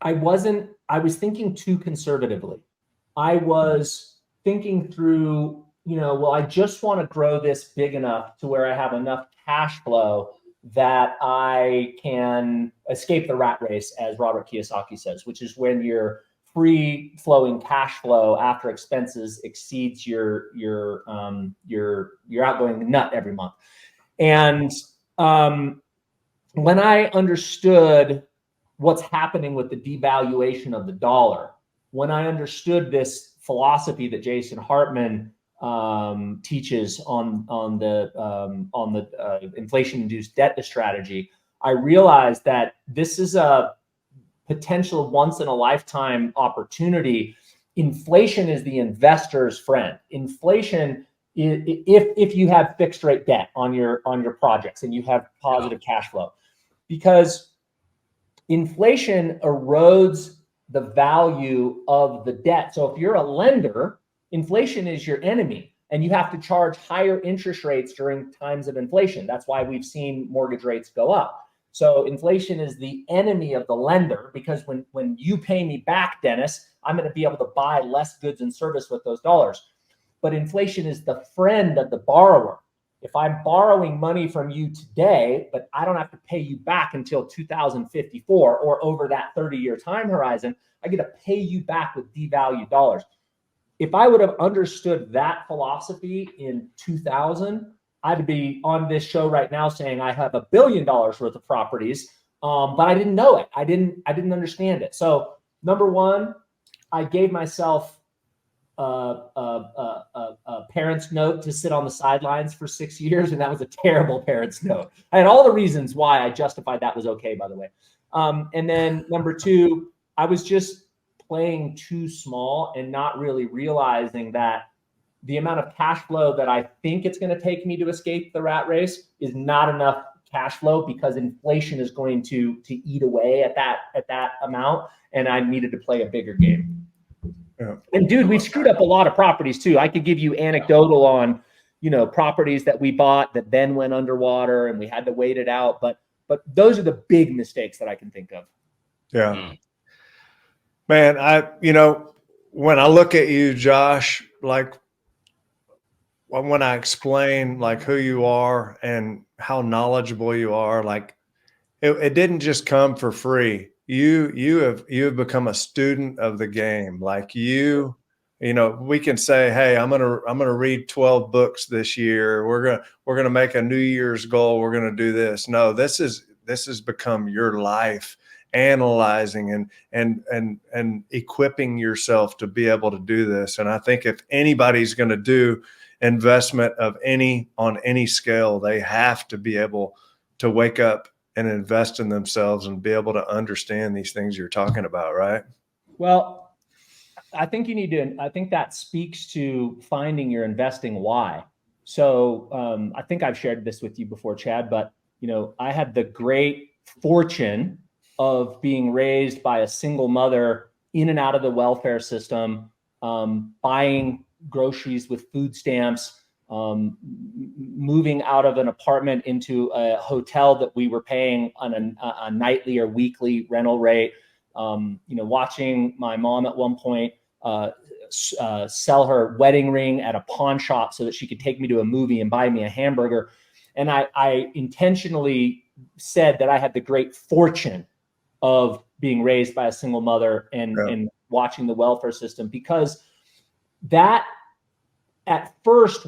I was thinking too conservatively. I was thinking through, I just want to grow this big enough to where I have enough cash flow that I can escape the rat race, as Robert Kiyosaki says, which is when your free flowing cash flow after expenses exceeds your outgoing nut every month. And when I understood what's happening with the devaluation of the dollar, when I understood this philosophy that Jason Hartman teaches on the inflation-induced debt strategy, I realized that this is a potential once-in-a-lifetime opportunity. Inflation is the investor's friend. Inflation, if you have fixed rate debt on your projects and you have positive cash flow, because inflation erodes the value of the debt. So if you're a lender, inflation is your enemy, and you have to charge higher interest rates during times of inflation. That's why we've seen mortgage rates go up. So inflation is the enemy of the lender, because when you pay me back, Dennis, I'm going to be able to buy less goods and service with those dollars. But inflation is the friend of the borrower. If I'm borrowing money from you today, but I don't have to pay you back until 2054 or over that 30-year time horizon, I get to pay you back with devalued dollars. If I would have understood that philosophy in 2000, I'd be on this show right now saying I have $1 billion worth of properties, but I didn't know it. I didn't understand it. So number one, I gave myself a parent's note to sit on the sidelines for 6 years, and that was a terrible parent's note. I had all the reasons why I justified that was okay, by the way. And then number two, I was just playing too small and not really realizing that the amount of cash flow that I think it's going to take me to escape the rat race is not enough cash flow, because inflation is going to eat away at that amount, and I needed to play a bigger game. Yeah. And dude, we've screwed up a lot of properties too. I could give you anecdotal on, properties that we bought that then went underwater and we had to wait it out. But those are the big mistakes that I can think of. Yeah. Man, when I look at you, Josh, like when I explain like who you are and how knowledgeable you are, like it didn't just come for free. You have become a student of the game. Like we can say, hey, I'm gonna read 12 books this year. We're gonna make a New Year's goal. We're gonna do this. No, this has become your life, analyzing and equipping yourself to be able to do this. And I think if anybody's going to do investment on any scale, they have to be able to wake up and invest in themselves and be able to understand these things you're talking about, right? Well, I think I think that speaks to finding your investing why. So I think I've shared this with you before, Chad, but I had the great fortune of being raised by a single mother in and out of the welfare system, buying groceries with food stamps, moving out of an apartment into a hotel that we were paying on a nightly or weekly rental rate. Watching my mom at one point sell her wedding ring at a pawn shop so that she could take me to a movie and buy me a hamburger. And I intentionally said that I had the great fortune of being raised by a single mother and watching the welfare system, because that at first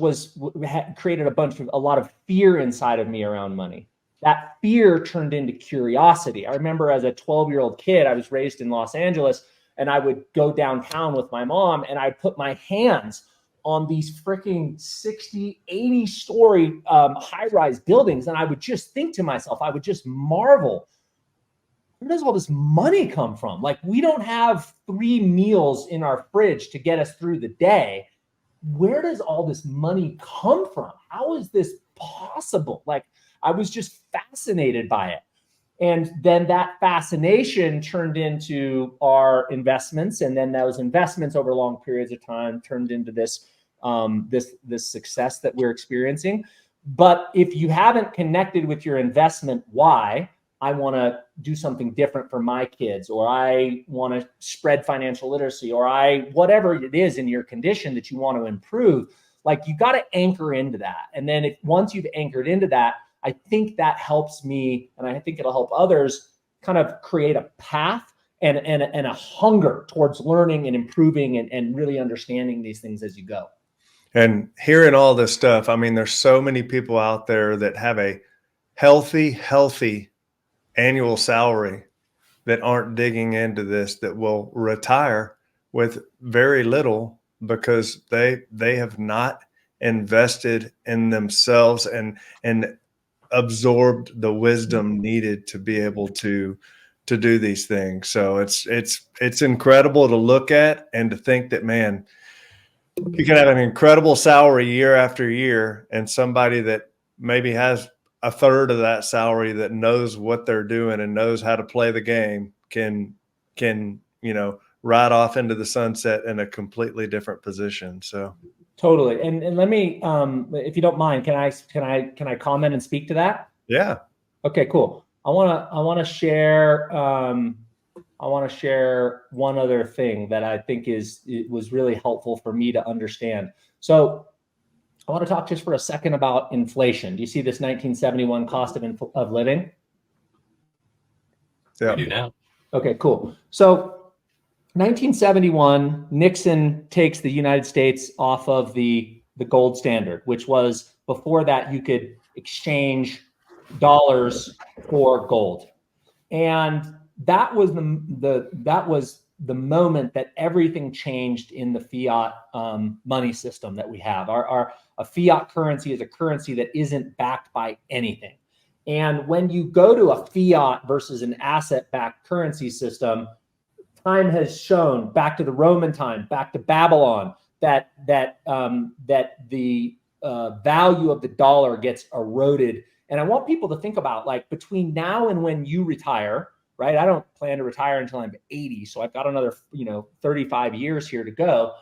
created a lot of fear inside of me around money. That fear turned into curiosity. I remember as a 12-year-old kid, I was raised in Los Angeles, and I would go downtown with my mom and I'd put my hands on these freaking 60, 80 story high-rise buildings. And I would just think to myself, I would just marvel, where does all this money come from? Like, we don't have 3 meals in our fridge to get us through the day. Where does all this money come from? How is this possible? Like, I was just fascinated by it. And then that fascination turned into our investments. And then those investments over long periods of time turned into this success that we're experiencing. But if you haven't connected with your investment why, I want to do something different for my kids, or I want to spread financial literacy, or whatever it is in your condition that you want to improve, like, you got to anchor into that. And then once you've anchored into that, I think that helps me, and I think it'll help others kind of create a path and a hunger towards learning and improving and really understanding these things as you go. And hearing all this stuff, I mean, there's so many people out there that have a healthy annual salary that aren't digging into this, that will retire with very little because they have not invested in themselves and absorbed the wisdom needed to be able to do these things. So it's incredible to look at and to think that, man, you can have an incredible salary year after year, and somebody that maybe has a third of that salary that knows what they're doing and knows how to play the game can ride off into the sunset in a completely different position. So totally. And let me, if you don't mind, can I comment and speak to that? Yeah. Okay, cool. I want to share one other thing that I think was really helpful for me to understand. So I want to talk just for a second about inflation. Do you see this 1971 cost of living? Yeah. I do now. Okay, cool. So 1971, Nixon takes the United States off of the gold standard, which was, before that you could exchange dollars for gold. And that was the moment that everything changed in the fiat money system that we have. A fiat currency is a currency that isn't backed by anything. And when you go to a fiat versus an asset-backed currency system, time has shown, back to the Roman time, back to Babylon, that the value of the dollar gets eroded. And I want people to think about, like, between now and when you retire, right? I don't plan to retire until I'm 80. So I've got another, 35 years here to go.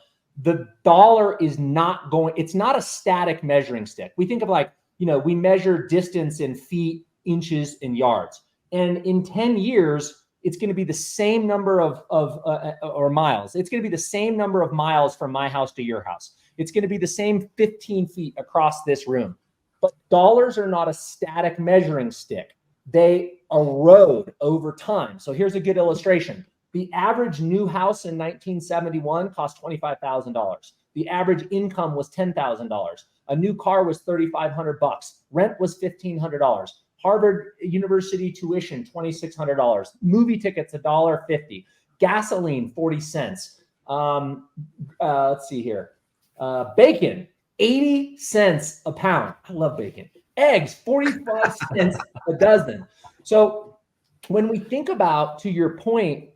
The dollar is not going, it's not a static measuring stick. We think of, like, we measure distance in feet, inches, and yards. And in 10 years, it's going to be the same number or miles. It's going to be the same number of miles from my house to your house. It's going to be the same 15 feet across this room. But dollars are not a static measuring stick. They erode over time. So here's a good illustration. The average new house in 1971 cost $25,000. The average income was $10,000. A new car was $3,500. Rent was $1,500. Harvard University tuition, $2,600. Movie tickets, $1.50. Gasoline, 40 cents. Let's see here. Bacon, 80 cents a pound. I love bacon. Eggs, 45 cents a dozen. So when we think about, to your point,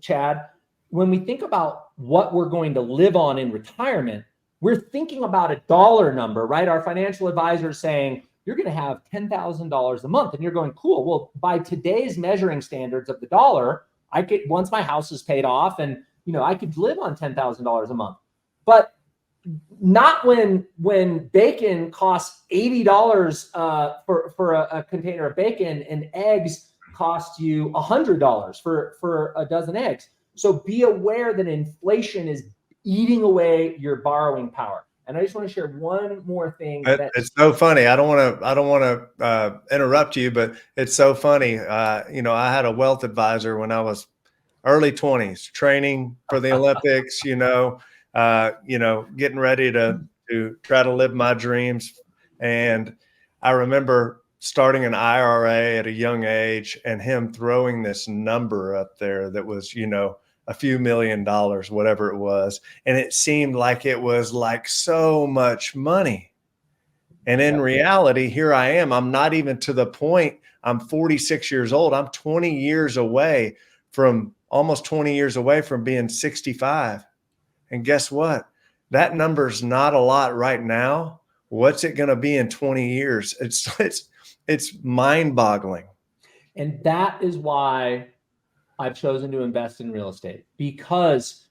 Chad, when we think about what we're going to live on in retirement, we're thinking about a dollar number, right? Our financial advisor is saying, you're going to have $10,000 a month. And you're going, cool. Well, by today's measuring standards of the dollar, I could, once my house is paid off, and, I could live on $10,000 a month. But not when bacon costs $80 for a container of bacon, and eggs cost you $100 for a dozen eggs. So be aware that inflation is eating away your borrowing power. And I just want to share one more thing. It's so funny. I don't want to interrupt you, but it's so funny. I had a wealth advisor when I was early 20s, training for the Olympics. Getting ready to try to live my dreams. And I remember starting an IRA at a young age, and him throwing this number up there that was, a few $1 million, whatever it was. And it seemed like it was like so much money. And in reality, here I am. I'm not even to the point. I'm 46 years old. I'm almost 20 years away from being 65. And guess what? That number's not a lot right now. What's it going to be in 20 years? It's mind-boggling. And that is why I've chosen to invest in real estate, because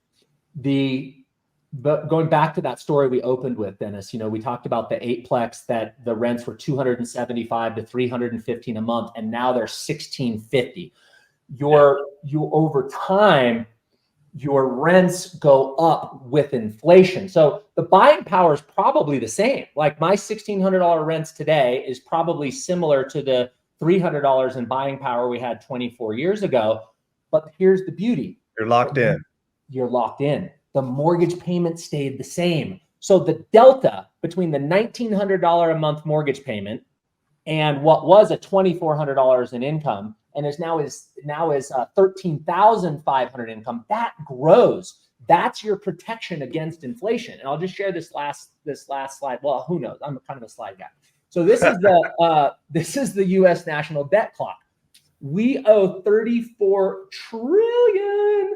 but going back to that story we opened with, Dennis, we talked about the 8-plex that the rents were $275 to $315 a month, and now they're $1,650. Over time, your rents go up with inflation. So the buying power is probably the same. Like, my $1,600 rents today is probably similar to the $300 in buying power we had 24 years ago. But here's the beauty. You're locked in. You're locked in. The mortgage payment stayed the same. So the delta between the $1,900 a month mortgage payment and what was a $2,400 in income, and now is $13,500 income, that grows. That's your protection against inflation. And I'll just share this last slide. Well, who knows? I'm kind of a slide guy. So this is the U.S. national debt clock. We owe $34 trillion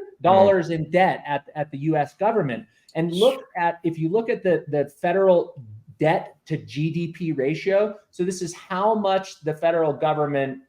in debt at the U.S. government. And if you look at the federal debt to GDP ratio, so this is how much the federal government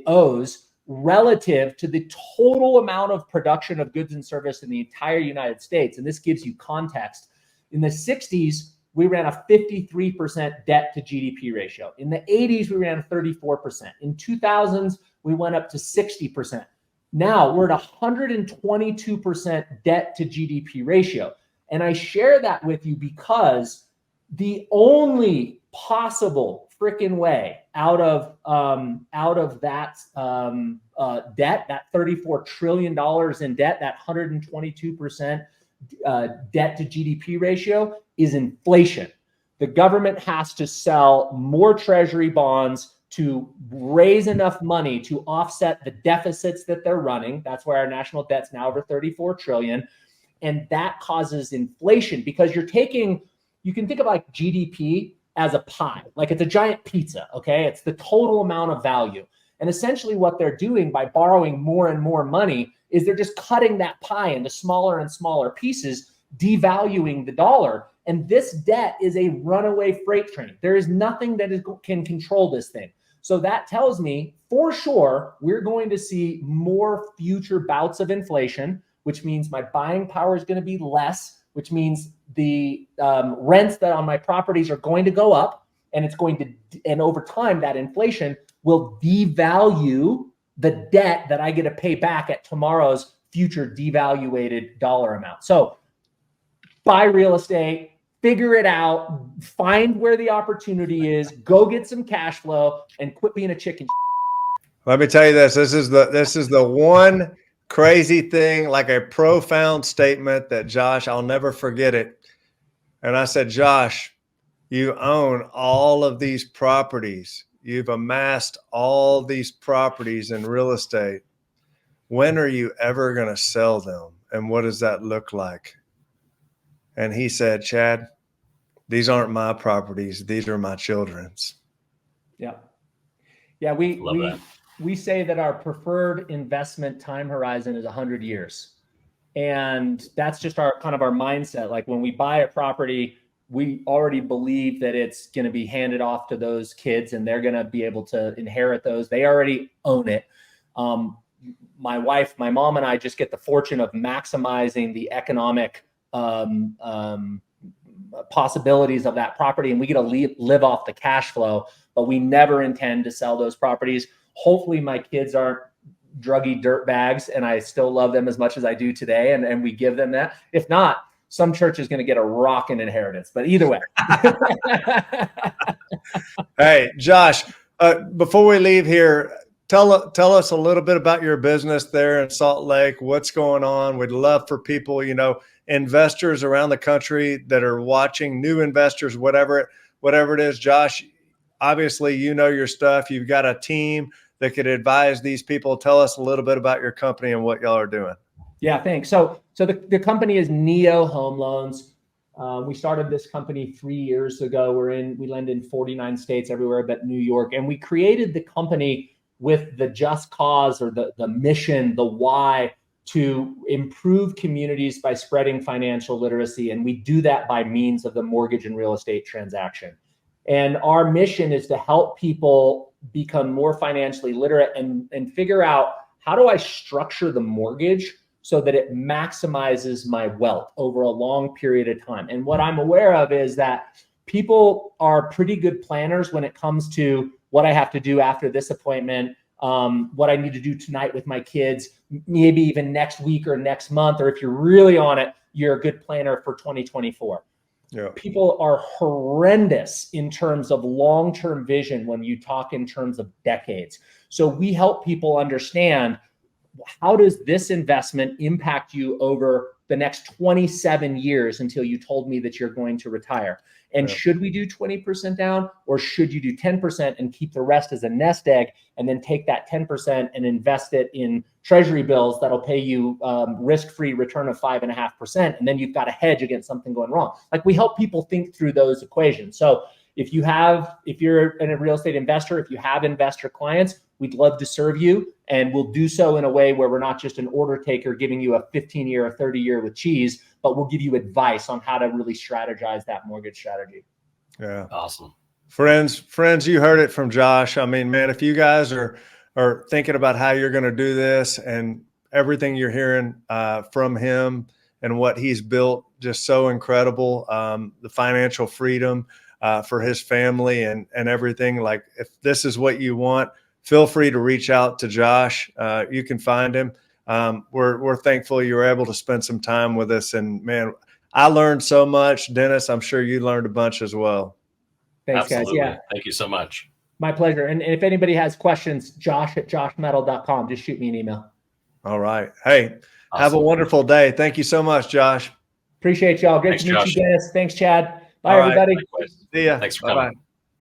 owes relative to the total amount of production of goods and service in the entire United States. And this gives you context. In the 60s, we ran a 53% debt to GDP ratio. In the 80s, we ran 34%. In 2000s, we went up to 60%. Now we're at 122% debt to GDP ratio. And I share that with you because the only possible freaking way out of that debt, that $34 trillion in debt, that 122% debt to GDP ratio, is inflation. The government has to sell more treasury bonds to raise enough money to offset the deficits that they're running. That's why our national debt's now over 34 trillion. And that causes inflation, because you can think of like GDP as a pie, like it's a giant pizza. Okay. It's the total amount of value. And essentially what they're doing by borrowing more and more money is they're just cutting that pie into smaller and smaller pieces, devaluing the dollar. And this debt is a runaway freight train. There is nothing that can control this thing. So that tells me for sure we're going to see more future bouts of inflation, which means my buying power is going to be less, which means the rents that on my properties are going to go up, and and over time that inflation will devalue the debt that I get to pay back at tomorrow's future devaluated dollar amount. So buy real estate, figure it out, find where the opportunity is, go get some cash flow, and quit being a chicken. Let me tell you this. This is the one crazy thing, like a profound statement that Josh, I'll never forget it. And I said, Josh, you own all of these properties. You've amassed all these properties in real estate. When are you ever going to sell them? And what does that look like? And he said, Chad, these aren't my properties. These are my children's. Yeah. Yeah. We say that our preferred investment time horizon is 100 years. And that's just our mindset. Like when we buy a property, we already believe that it's going to be handed off to those kids and they're going to be able to inherit those. They already own it. My wife, my mom, and I just get the fortune of maximizing the economic possibilities of that property, and we get to live off the cash flow, but we never intend to sell those properties. Hopefully my kids aren't druggy dirt bags and I still love them as much as I do today, and we give them that. If not, some church is going to get a rockin' inheritance, but either way. Hey, Josh, before we leave here, tell us a little bit about your business there in Salt Lake. What's going on? We'd love for people, investors around the country that are watching, new investors, whatever it is. Josh, obviously, your stuff. You've got a team that could advise these people. Tell us a little bit about your company and what y'all are doing. Yeah, thanks. So the company is Neo Home Loans. We started this company 3 years ago. We lend in 49 states, everywhere but New York. And we created the company with the just cause, or the mission, the why, to improve communities by spreading financial literacy. And we do that by means of the mortgage and real estate transaction. And our mission is to help people become more financially literate and figure out, how do I structure the mortgage so that it maximizes my wealth over a long period of time? And what I'm aware of is that people are pretty good planners when it comes to what I have to do after this appointment, what I need to do tonight with my kids, maybe even next week or next month, or if you're really on it, you're a good planner for 2024. Yeah. People are horrendous in terms of long-term vision when you talk in terms of decades. So we help people understand, how does this investment impact you over the next 27 years until you told me that you're going to retire? And should we do 20% down, or should you do 10% and keep the rest as a nest egg, and then take that 10% and invest it in treasury bills that'll pay you risk-free return of 5.5%, and then you've got a hedge against something going wrong? Like, we help people think through those equations. So if you're a real estate investor, if you have investor clients, we'd love to serve you, and we'll do so in a way where we're not just an order taker giving you a 15-year or 30-year with cheese, but we'll give you advice on how to really strategize that mortgage strategy. Yeah. Awesome. Friends, you heard it from Josh. I mean, man, if you guys are thinking about how you're going to do this, and everything you're hearing from him and what he's built, just so incredible, the financial freedom for his family and everything. Like, if this is what you want, feel free to reach out to Josh. You can find him. We're thankful you were able to spend some time with us. And man, I learned so much. Dennis, I'm sure you learned a bunch as well. Thanks, Absolutely. guys. Yeah. Thank you so much. My pleasure. And if anybody has questions, josh@joshmettle.com. Just shoot me an email. All right. Hey, Awesome. Have a wonderful day. Thank you so much, Josh. Appreciate y'all. Great to meet you, Dennis. Thanks, Chad. Bye, everybody. See ya. Thanks for coming. Bye-bye.